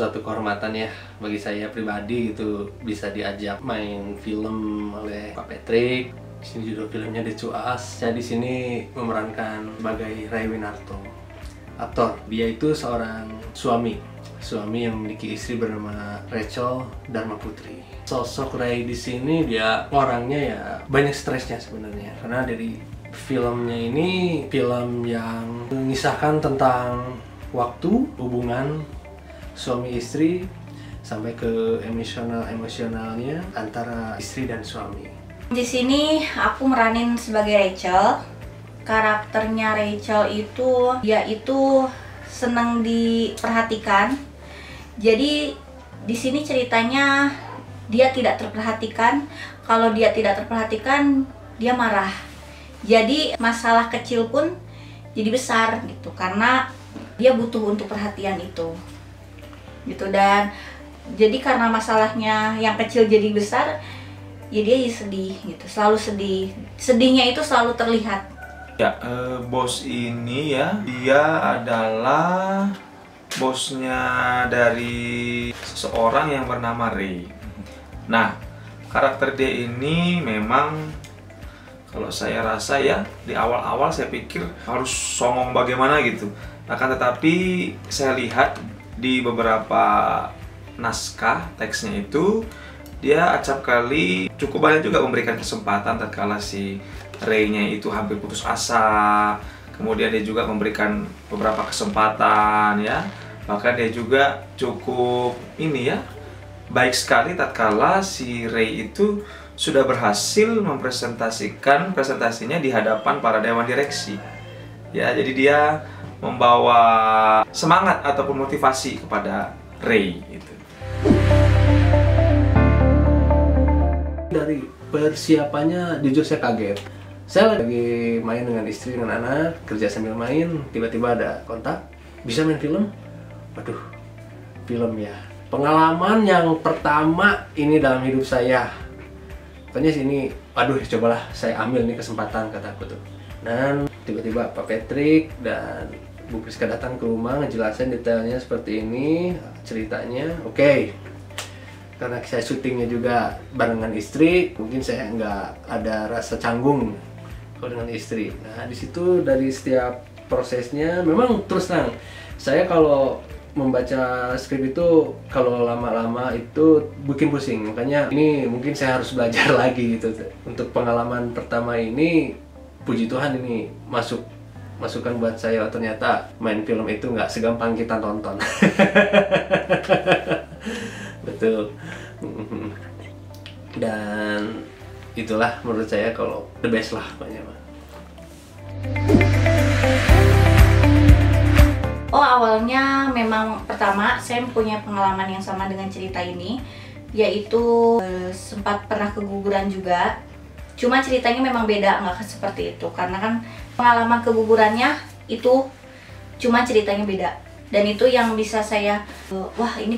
suatu kehormatan ya bagi saya pribadi gitu bisa diajak main film oleh Pak Patrick. Di sini judul filmnya The Cuas. Saya di sini memerankan sebagai Ray Winarto. Aktor, dia itu seorang suami yang memiliki istri bernama Rachel Dharma Putri. Sosok Ray di sini dia orangnya ya banyak stresnya sebenarnya, karena dari filmnya ini film yang mengisahkan tentang waktu, hubungan suami istri sampai ke emosionalnya antara istri dan suami. Di sini aku meranin sebagai Rachel. Karakternya Rachel itu dia itu senang diperhatikan. Jadi di sini ceritanya dia tidak terperhatikan. Kalau dia tidak terperhatikan, dia marah. Jadi masalah kecil pun jadi besar gitu karena dia butuh untuk perhatian itu. Gitu, dan jadi karena masalahnya yang kecil jadi besar, ya dia sedih gitu, selalu sedih. Sedihnya itu selalu terlihat. Ya, bos ini ya, dia adalah bosnya dari seseorang yang bernama Ray. Nah, karakter dia ini memang kalau saya rasa ya di awal-awal saya pikir harus songong bagaimana gitu. Akan tetapi saya lihat di beberapa naskah teksnya itu dia acap kali cukup banyak juga memberikan kesempatan tatkala si Ray-nya itu hampir putus asa. Kemudian dia juga memberikan beberapa kesempatan ya. Bahkan dia juga cukup ini ya baik sekali tatkala si Ray itu sudah berhasil mempresentasikan presentasinya di hadapan para dewan direksi. Ya, jadi dia membawa semangat ataupun motivasi kepada Ray itu. Dari persiapannya jujur saya kaget. Saya lagi main dengan istri dengan anak, kerja sambil main, tiba-tiba ada kontak, bisa main film? Waduh, film ya. Pengalaman yang pertama ini dalam hidup saya. Pokoknya sini, aduh cobalah saya ambil nih kesempatan kataku tuh. Dan tiba-tiba Pak Patrick dan Bu Priska datang ke rumah ngejelasin detailnya seperti ini ceritanya. Oke. Karena saya syutingnya juga barengan istri, mungkin saya nggak ada rasa canggung kalau dengan istri. Nah di situ dari setiap prosesnya memang terus terang saya kalau membaca skrip itu kalau lama-lama itu bikin pusing. Makanya ini mungkin saya harus belajar lagi gitu. Untuk pengalaman pertama ini puji Tuhan ini masukan buat saya, ternyata main film itu nggak segampang kita tonton. Betul. Dan itulah menurut saya kalau the best lah pokoknya. Oh, awalnya memang pertama saya punya pengalaman yang sama dengan cerita ini, yaitu sempat pernah keguguran juga. Cuma ceritanya memang beda, nggak seperti itu. Karena kan pengalaman kegugurannya itu cuma ceritanya beda. Dan itu yang bisa saya, wah ini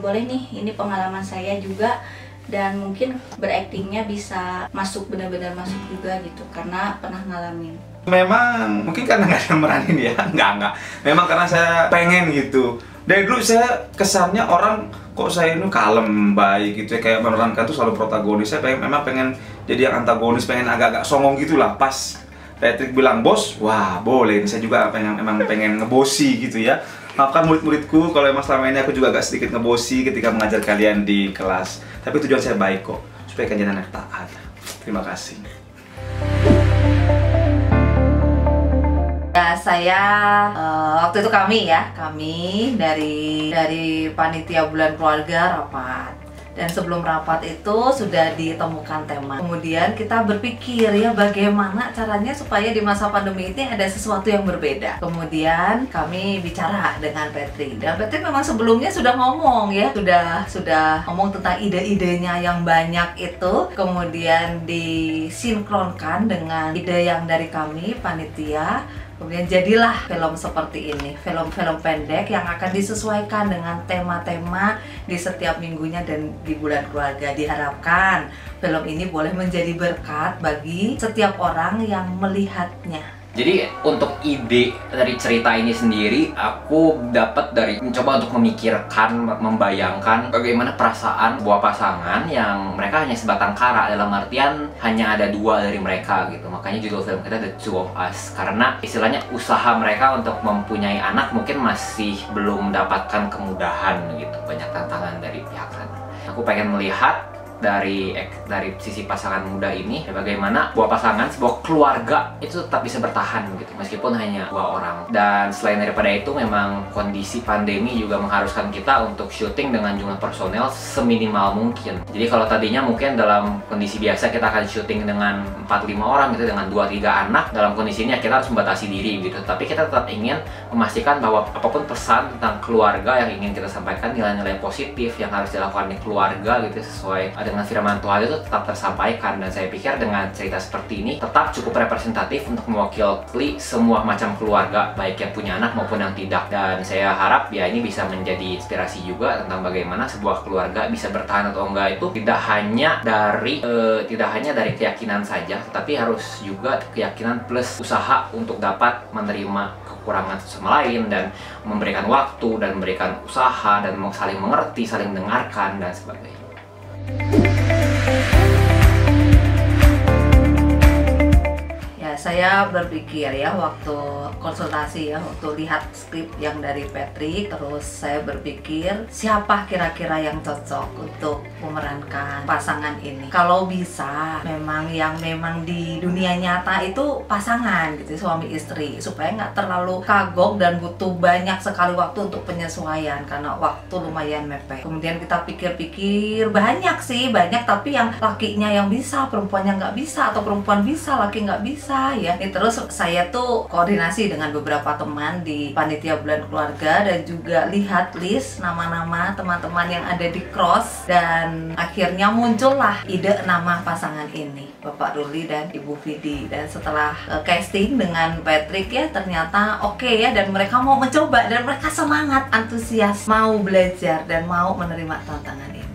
boleh nih, ini pengalaman saya juga. Dan mungkin beraktingnya bisa masuk, benar-benar masuk juga gitu. Karena pernah ngalamin. Memang mungkin karena nggak ada yang meranin ya, enggak. Memang karena saya pengen gitu. Dari dulu saya kesannya orang kok saya ini kalem, baik gitu ya, kayak memerankan tuh selalu protagonis. Saya memang pengen jadi yang antagonis, pengen agak-agak songong gitulah. Pas Patrick bilang bos, wah boleh. Saya juga emang pengen ngebosi gitu ya. Maafkan murid-muridku kalau emang selama ini aku juga agak sedikit ngebosi ketika mengajar kalian di kelas. Tapi tujuan saya baik kok, supaya kalian anak taat. Terima kasih. Ya, saya waktu itu kami dari panitia bulan keluarga rapat. Dan sebelum rapat itu sudah ditemukan tema. Kemudian kita berpikir ya bagaimana caranya supaya di masa pandemi ini ada sesuatu yang berbeda. Kemudian kami bicara dengan Patrick. Dan Patrick memang sebelumnya sudah ngomong ya, sudah ngomong tentang ide-idenya yang banyak itu. Kemudian disinkronkan dengan ide yang dari kami panitia. Kemudian jadilah film seperti ini, film-film pendek yang akan disesuaikan dengan tema-tema di setiap minggunya dan di bulan keluarga. Diharapkan film ini boleh menjadi berkat bagi setiap orang yang melihatnya. Jadi untuk ide dari cerita ini sendiri aku dapat dari mencoba untuk memikirkan, membayangkan bagaimana perasaan sebuah pasangan yang mereka hanya sebatang kara, dalam artian hanya ada dua dari mereka gitu. Makanya judul film kita The Two of Us, karena istilahnya usaha mereka untuk mempunyai anak mungkin masih belum mendapatkan kemudahan gitu, banyak tantangan dari pihak sana. Aku pengen melihat dari sisi pasangan muda ini bagaimana sebuah pasangan, sebuah keluarga itu tetap bisa bertahan gitu meskipun hanya dua orang. Dan selain daripada itu memang kondisi pandemi juga mengharuskan kita untuk syuting dengan jumlah personel seminimal mungkin. Jadi kalau tadinya mungkin dalam kondisi biasa kita akan syuting dengan 4-5 orang gitu, dengan 2-3 anak, dalam kondisi ini kita harus membatasi diri gitu. Tapi kita tetap ingin memastikan bahwa apapun pesan tentang keluarga yang ingin kita sampaikan, nilai-nilai positif yang harus dilakukan di keluarga gitu sesuai dengan firman Tuhan itu tetap tersampaikan. Dan saya pikir dengan cerita seperti ini tetap cukup representatif untuk mewakili semua macam keluarga, baik yang punya anak maupun yang tidak. Dan saya harap ya ini bisa menjadi inspirasi juga tentang bagaimana sebuah keluarga bisa bertahan atau enggak itu tidak hanya dari keyakinan saja, tetapi harus juga keyakinan plus usaha untuk dapat menerima kekurangan sama lain dan memberikan waktu dan memberikan usaha dan saling mengerti, saling mendengarkan dan sebagainya. Ya, saya berpikir ya waktu konsultasi ya, waktu lihat skrip yang dari Patrick, terus saya berpikir siapa kira-kira yang cocok untuk memerankan pasangan ini. Kalau bisa memang di dunia nyata itu pasangan gitu, suami istri, supaya nggak terlalu kagok dan butuh banyak sekali waktu untuk penyesuaian karena waktu lumayan mepet. Kemudian kita pikir-pikir banyak tapi yang lakinya yang bisa, perempuannya nggak bisa, atau perempuan bisa, laki nggak bisa ya. Terus saya tuh koordinasi dengan beberapa teman di panitia bulan keluarga dan juga lihat list nama-nama teman-teman yang ada di Cross, dan akhirnya muncullah ide nama pasangan ini, Bapak Ruli dan Ibu Vidi. Dan setelah casting dengan Patrick ya ternyata oke ya, dan mereka mau mencoba dan mereka semangat, antusias, mau belajar dan mau menerima tantangan ini.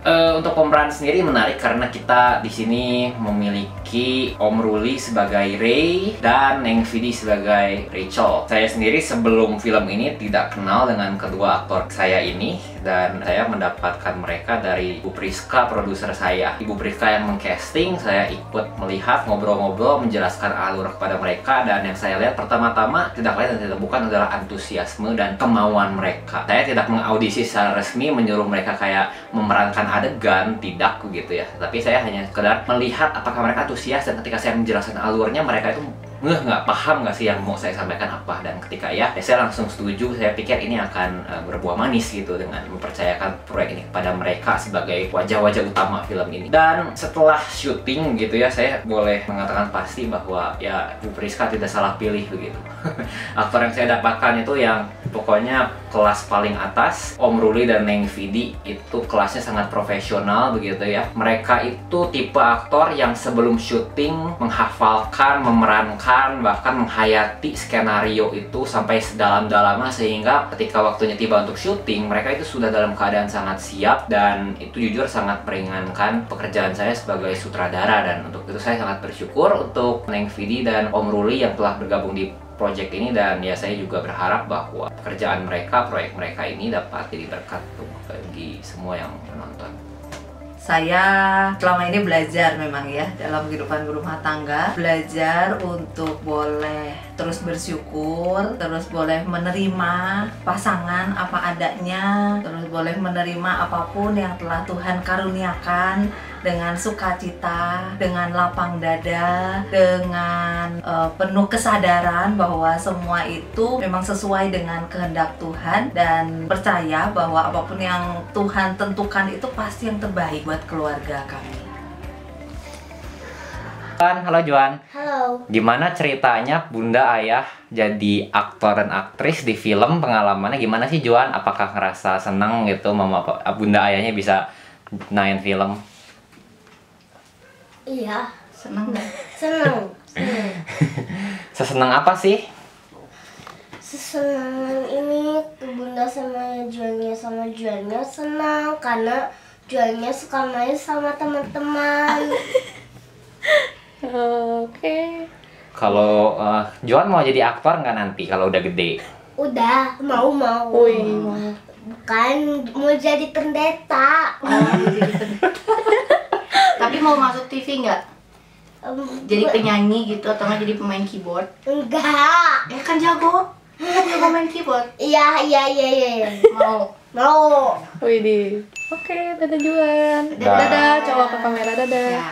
Untuk pemeran sendiri menarik karena kita di sini memiliki Om Ruli sebagai Ray dan Neng Vidi sebagai Rachel. Saya sendiri sebelum film ini tidak kenal dengan kedua aktor saya ini, dan saya mendapatkan mereka dari Ibu Priska, produser saya. Ibu Priska yang mengcasting, saya ikut melihat, ngobrol-ngobrol, menjelaskan alur kepada mereka, dan yang saya lihat pertama-tama tidak lain dan tidak bukan adalah antusiasme dan kemauan mereka. Saya tidak mengaudisi secara resmi menyuruh mereka kayak memerankan adegan, tidak begitu ya. Tapi saya hanya sekedar melihat apakah mereka antusias, dan ketika saya menjelaskan alurnya mereka itu nggak paham nggak sih yang mau saya sampaikan apa. Dan ketika ya saya langsung setuju. Saya pikir ini akan berbuah manis gitu dengan mempercayakan proyek ini kepada mereka sebagai wajah-wajah utama film ini. Dan setelah syuting gitu ya, saya boleh mengatakan pasti bahwa ya Bu Priska tidak salah pilih begitu. Aktor yang saya dapatkan itu yang pokoknya kelas paling atas. Om Ruli dan Neng Vidi itu kelasnya sangat profesional begitu ya. Mereka itu tipe aktor yang sebelum syuting menghafalkan, memerankan, bahkan menghayati skenario itu sampai sedalam-dalamnya, sehingga ketika waktunya tiba untuk syuting mereka itu sudah dalam keadaan sangat siap. Dan itu jujur sangat meringankan pekerjaan saya sebagai sutradara, dan untuk itu saya sangat bersyukur untuk Neng Vidi dan Om Ruli yang telah bergabung di project ini. Dan ya saya juga berharap bahwa pekerjaan mereka, proyek mereka ini dapat jadi berkat bagi semua yang menonton. Saya selama ini belajar memang ya dalam kehidupan berumah tangga, belajar untuk boleh terus bersyukur, terus boleh menerima pasangan apa adanya, terus boleh menerima apapun yang telah Tuhan karuniakan dengan sukacita, dengan lapang dada, dengan penuh kesadaran bahwa semua itu memang sesuai dengan kehendak Tuhan, dan percaya bahwa apapun yang Tuhan tentukan itu pasti yang terbaik buat keluarga kami. Halo Juan. Halo. Gimana ceritanya Bunda Ayah jadi aktor dan aktris di film? Pengalamannya gimana sih Juan? Apakah ngerasa senang gitu Bunda Ayahnya bisa main film? Iya. Senang nggak? Senang. Sesenang apa sih? Sesenang ini Bunda sama Juannya senang karena Juannya suka main sama teman-teman. Oke. Kalau Joan mau jadi aktor nggak nanti kalau udah gede? Udah, mau. Wih, Bukan, mau jadi pendeta. Tapi mau masuk TV nggak? Jadi penyanyi gitu atau nggak jadi pemain keyboard? Enggak. Ya kan jago. Kan jago main keyboard. Iya. Mau. Widih. Oke, dadah Juan. Dadah. Dadah, coba ke kamera, dadah. Ya.